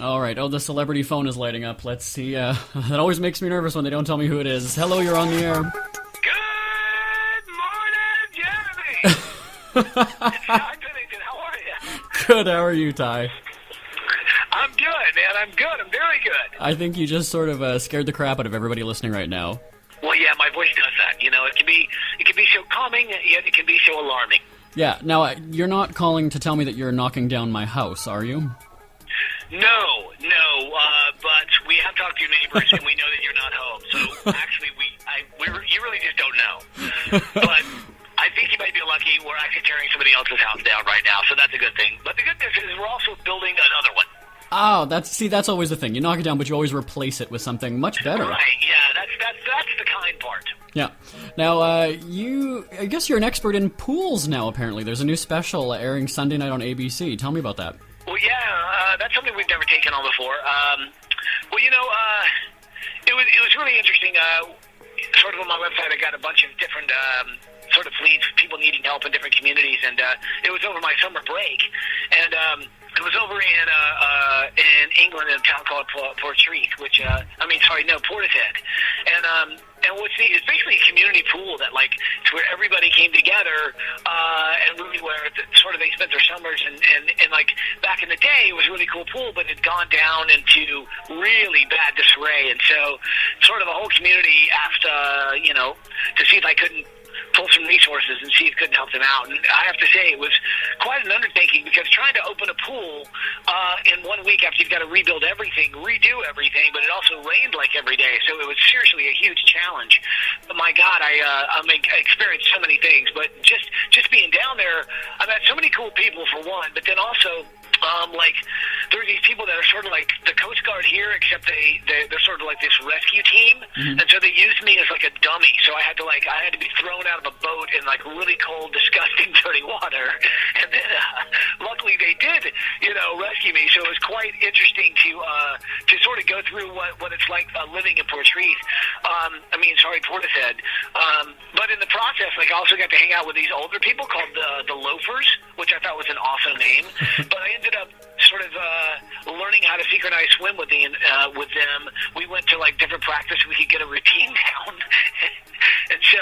All right. Oh, the celebrity phone is lighting up. Let's see. That always makes me nervous when they don't tell me who it is. Hello, you're on the air. Good morning, Jeremy! It's Ty Pennington. How are you? Good. How are you, Ty? I'm good, man. I'm good. I'm very good. I think you just sort of scared the crap out of everybody listening right now. Well, yeah, my voice does that. You know, it can be so calming, yet it can be so alarming. Yeah. Now, you're not calling to tell me that you're knocking down my house, are you? No, but we have talked to your neighbors, and we know that you're not home. So actually, you really just don't know. But I think you might be lucky. We're actually tearing somebody else's house down right now, so that's a good thing. But the good news is we're also building another one. Oh, that's always the thing. You knock it down, but you always replace it with something much better. Right? Yeah, that's the kind part. Yeah. Now, I guess you're an expert in pools now. Apparently, there's a new special airing Sunday night on ABC. Tell me about that. Well, yeah, that's something we've never taken on before. Well, you know, it was really interesting. Sort of on my website, I got a bunch of different sort of leads, people needing help in different communities, and it was over my summer break, and it was over in England in a town called Portreath, Portishead, and what's neat is basically a community pool that it's where everybody came together, and really where sort of they spent their summers, and back in the day it was a really cool pool, but it had gone down into really bad disarray, and so sort of the whole community asked to see if I couldn't pull some resources and see if it couldn't help them out. And I have to say, it was quite an undertaking, because trying to open a pool in 1 week after you've got to rebuild everything, redo everything, but it also rained every day, so it was seriously a huge challenge. But my God, I experienced so many things. But just being down there, I met so many cool people, for one, but then also there are these people that are sort of like the Coast Guard here, except they're sort of like this rescue team, and so they used me as like a dummy. So I had to be thrown out of a boat in really cold, disgusting, dirty water, and then luckily they did, rescue me. So it was quite interesting to sort of go through what it's like living in Portreath. Portishead. But in the process, I also got to hang out with these older people called the Loafers, which I thought was an awesome name. But I ended up sort of learning how to synchronized swim with them. We went to different practice. We could get a routine down. And so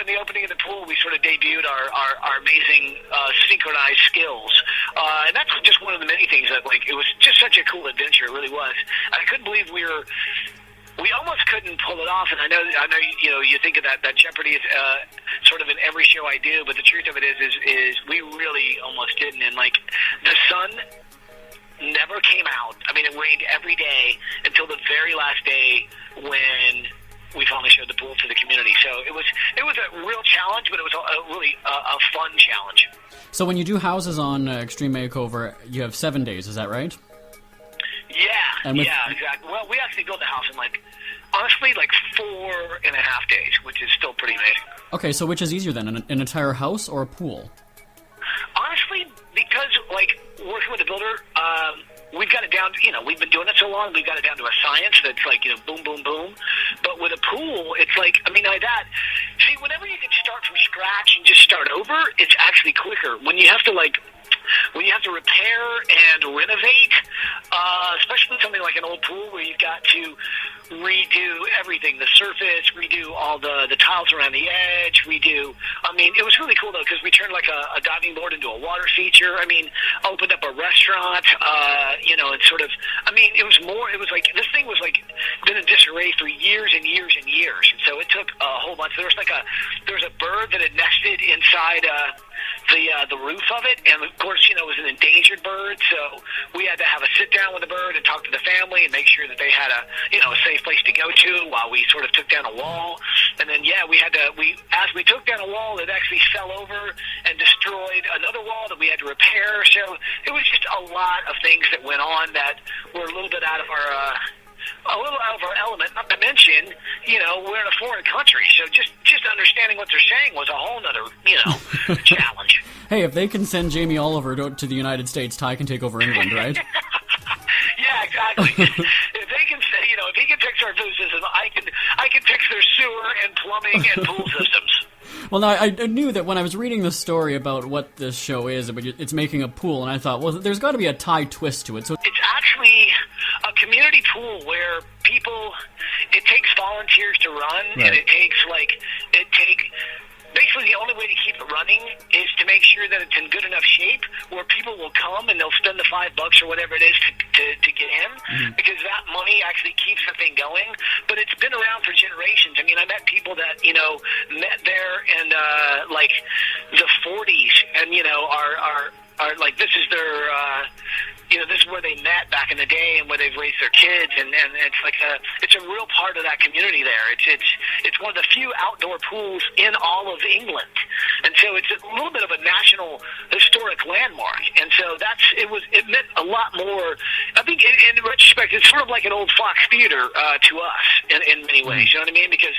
in the opening of the pool, we sort of debuted our amazing synchronized skills. And that's just one of the many things that it was just such a cool adventure. It really was. I couldn't believe we almost couldn't pull it off, and I know you think of that Jeopardy is sort of in every show I do, but the truth of it is we really almost didn't, and the sun never came out. I mean, it rained every day until the very last day when we finally showed the pool to the community. So it was a real challenge, but it was a fun challenge. So when you do houses on Extreme Makeover, you have 7 days, is that right? Yeah, exactly. Well, we actually built the house in honestly 4.5 days, which is still pretty amazing. Okay, so which is easier then, an entire house or a pool? Honestly, because working with a builder, we've got it down. We've been doing it so long, we've got it down to a science that's boom, boom, boom. But with a pool, it's see, whenever you can start from scratch and just start over, it's actually quicker. When you have to repair and renovate, especially something like an old pool where you've got to redo everything, the surface, redo all the tiles around the edge, it was really cool though, because we turned a diving board into a water feature. Opened up a restaurant, and sort of, this thing was been in disarray for years and years and years. And so it took a whole bunch. There was a bird that had nested inside the roof of it, and of course, it was an endangered bird, so we had to have a sit down with the bird and talk to the family and make sure that they had a safe place to go to while we sort of took down a wall. And then as we took down a wall, it actually fell over and destroyed another wall that we had to repair. So it was just a lot of things that went on that were a little bit out of our element, not to mention, we're in a foreign country, so just understanding what they're saying was a whole nother, challenge. Hey, if they can send Jamie Oliver to the United States, Ty can take over England, right? Yeah, exactly. If they can say, if he can fix our food system, I can fix their sewer and plumbing and pool systems. Well, no, I knew that when I was reading the story about what this show is, it's making a pool, and I thought, well, there's got to be a Thai twist to it. So it's actually a community pool where it takes volunteers to run, right. and basically the only way to keep it running is to make sure that it's in good enough shape where people will come and they'll spend the $5 or whatever it is to get in, because that money actually keeps the thing going. But it's been around for generations. I mean, I met people that, met there in like the 40s and, are like, this is their, this is where they met back in the day and where they've raised their kids, and it's like it's a real part of that community there. It's one of the few outdoor pools in all of England, and so it's a little bit of a national historic landmark. And so it meant a lot more. I think in retrospect, it's sort of like an old Fox Theater to us in many ways. You know what I mean? Because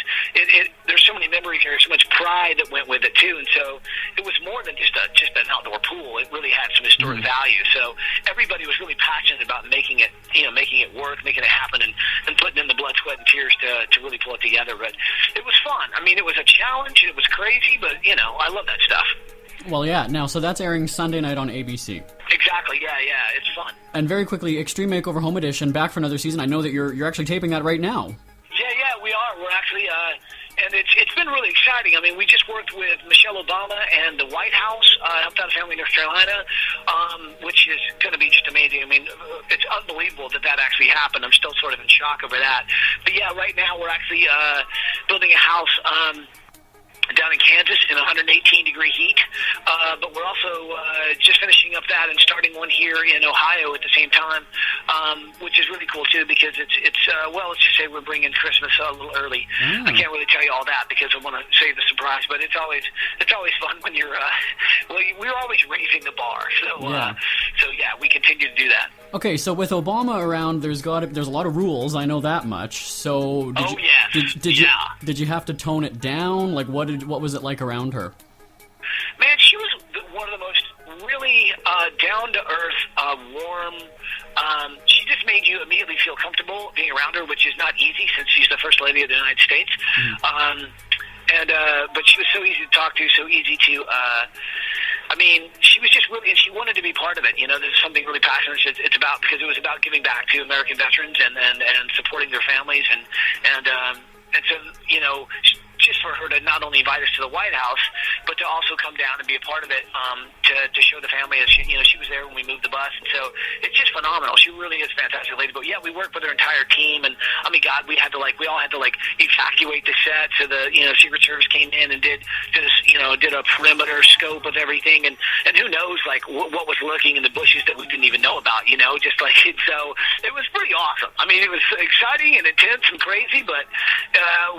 there's so many memories here, so much pride that went with it too, and so it was more than just an outdoor pool. It really had some historic value. So everybody was really passionate about making it work, making it happen, and putting in the blood, sweat, and tears to really pull it together. But it was fun. I mean, it was a challenge. It was crazy, but I love that stuff. Well, yeah. Now, so that's airing Sunday night on ABC. Exactly. Yeah. It's fun. And very quickly, Extreme Makeover Home Edition back for another season. I know that you're actually taping that right now. Yeah, we are. We're actually. And it's been really exciting. I mean, we just worked with Michelle Obama and the White House, helped out a family in North Carolina, which is going to be just amazing. I mean, it's unbelievable that actually happened. I'm still sort of in shock over that. But yeah, right now we're actually building a house down in Kansas in 118-degree heat, but we're also just finishing up that and starting one here in Ohio at the same time, which is really cool too, because it's let's just say we're bringing Christmas a little early. I can't really tell you all that because I want to save the surprise, but it's always fun when you're we're always raising the bar, so yeah, we continue to do that. Okay, so with Obama around, there's a lot of rules. I know that much. So did you have to tone it down? Like what was it like around her? Man, she was one of the most really down to earth, warm. She just made you immediately feel comfortable being around her, which is not easy since she's the First Lady of the United States. But she was so easy to talk to, so easy to. I mean, she was just really, and she wanted to be part of it. There's something really passionate it's about, because it was about giving back to American veterans and supporting their families, and so just for her to not only invite us to the White House, but to also come down and be a part of it, to show the family that she was there when we moved the bus, and so it's just phenomenal. She really is a fantastic lady. But yeah, we worked with her entire team, and I mean, God, we all had to evacuate the set. So the Secret Service came in and did a perimeter scope of everything, and who knows what was lurking in the bushes that we didn't even know about. So it was pretty awesome. I mean, it was exciting and intense and crazy, but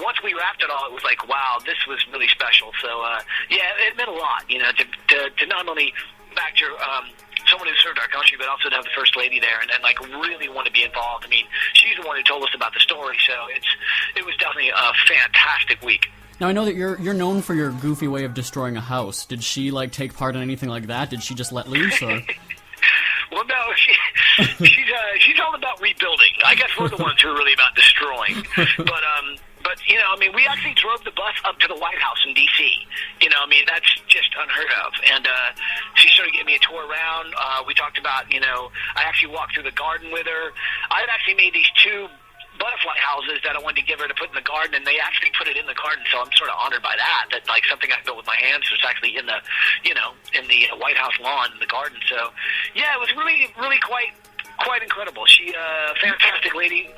once we wrapped it all, it was like, wow, this was really special. So yeah, it meant a lot, to not only back to someone who served our country, but also to have the First Lady there and really want to be involved. I mean, she's the one who told us about the story, so it was definitely a fantastic week. Now, I know that you're known for your goofy way of destroying a house. Did she take part in anything like that? Did she just let loose, or? Well, no, she's all about rebuilding. I guess we're the ones who are really about destroying. But I mean, we actually drove the bus up to the White House in D.C. I mean, that's just unheard of. And she sort of gave me a tour around. We talked about, I actually walked through the garden with her. I had actually made these two butterfly houses that I wanted to give her to put in the garden, and they actually put it in the garden, so I'm sort of honored by that something I built with my hands was actually in the in the White House lawn in the garden. So yeah, it was really quite incredible. She fantastic lady,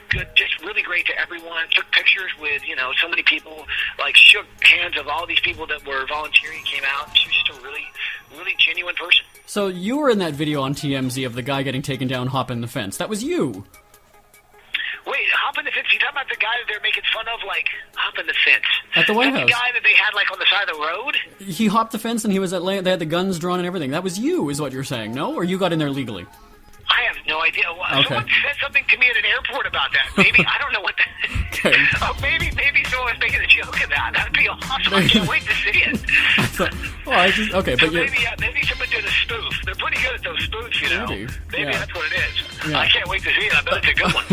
good, just really great to everyone. Took pictures with so many people, shook hands of all these people that were volunteering, came out. She was just a really genuine person. So you were in that video on TMZ of the guy getting taken down hopping the fence. That was you. Wait, hopping the fence? You talking about the guy that they're making fun of, hopping the fence? At the White House. The guy that they had, on the side of the road? He hopped the fence and he was they had the guns drawn and everything. That was you, is what you're saying, no? Or you got in there legally? I have no idea. Okay. Someone said something to me at an airport about that. Maybe, I don't know what that... Okay. Oh, maybe someone was making a joke of that. That'd be awesome. I can't wait to see it. Okay, but maybe someone did a spoof. They're pretty good at those spoofs, Maybe that's what it is. Yeah. I can't wait to see it. I bet it's a good one.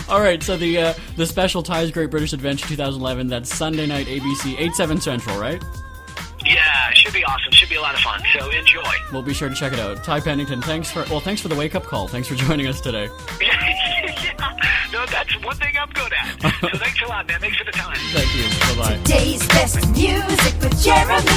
All right, so the special Ty's Great British Adventure 2011, that's Sunday night, ABC, 8/7 Central, right? Yeah, it should be awesome. Should be a lot of fun. So enjoy. We'll be sure to check it out. Ty Pennington, thanks for the wake-up call. Thanks for joining us today. Yeah. No, that's one thing I'm good at. So thanks a lot, man. Thanks for the time. Thank you. Bye-bye. Today's best music with Jeremy.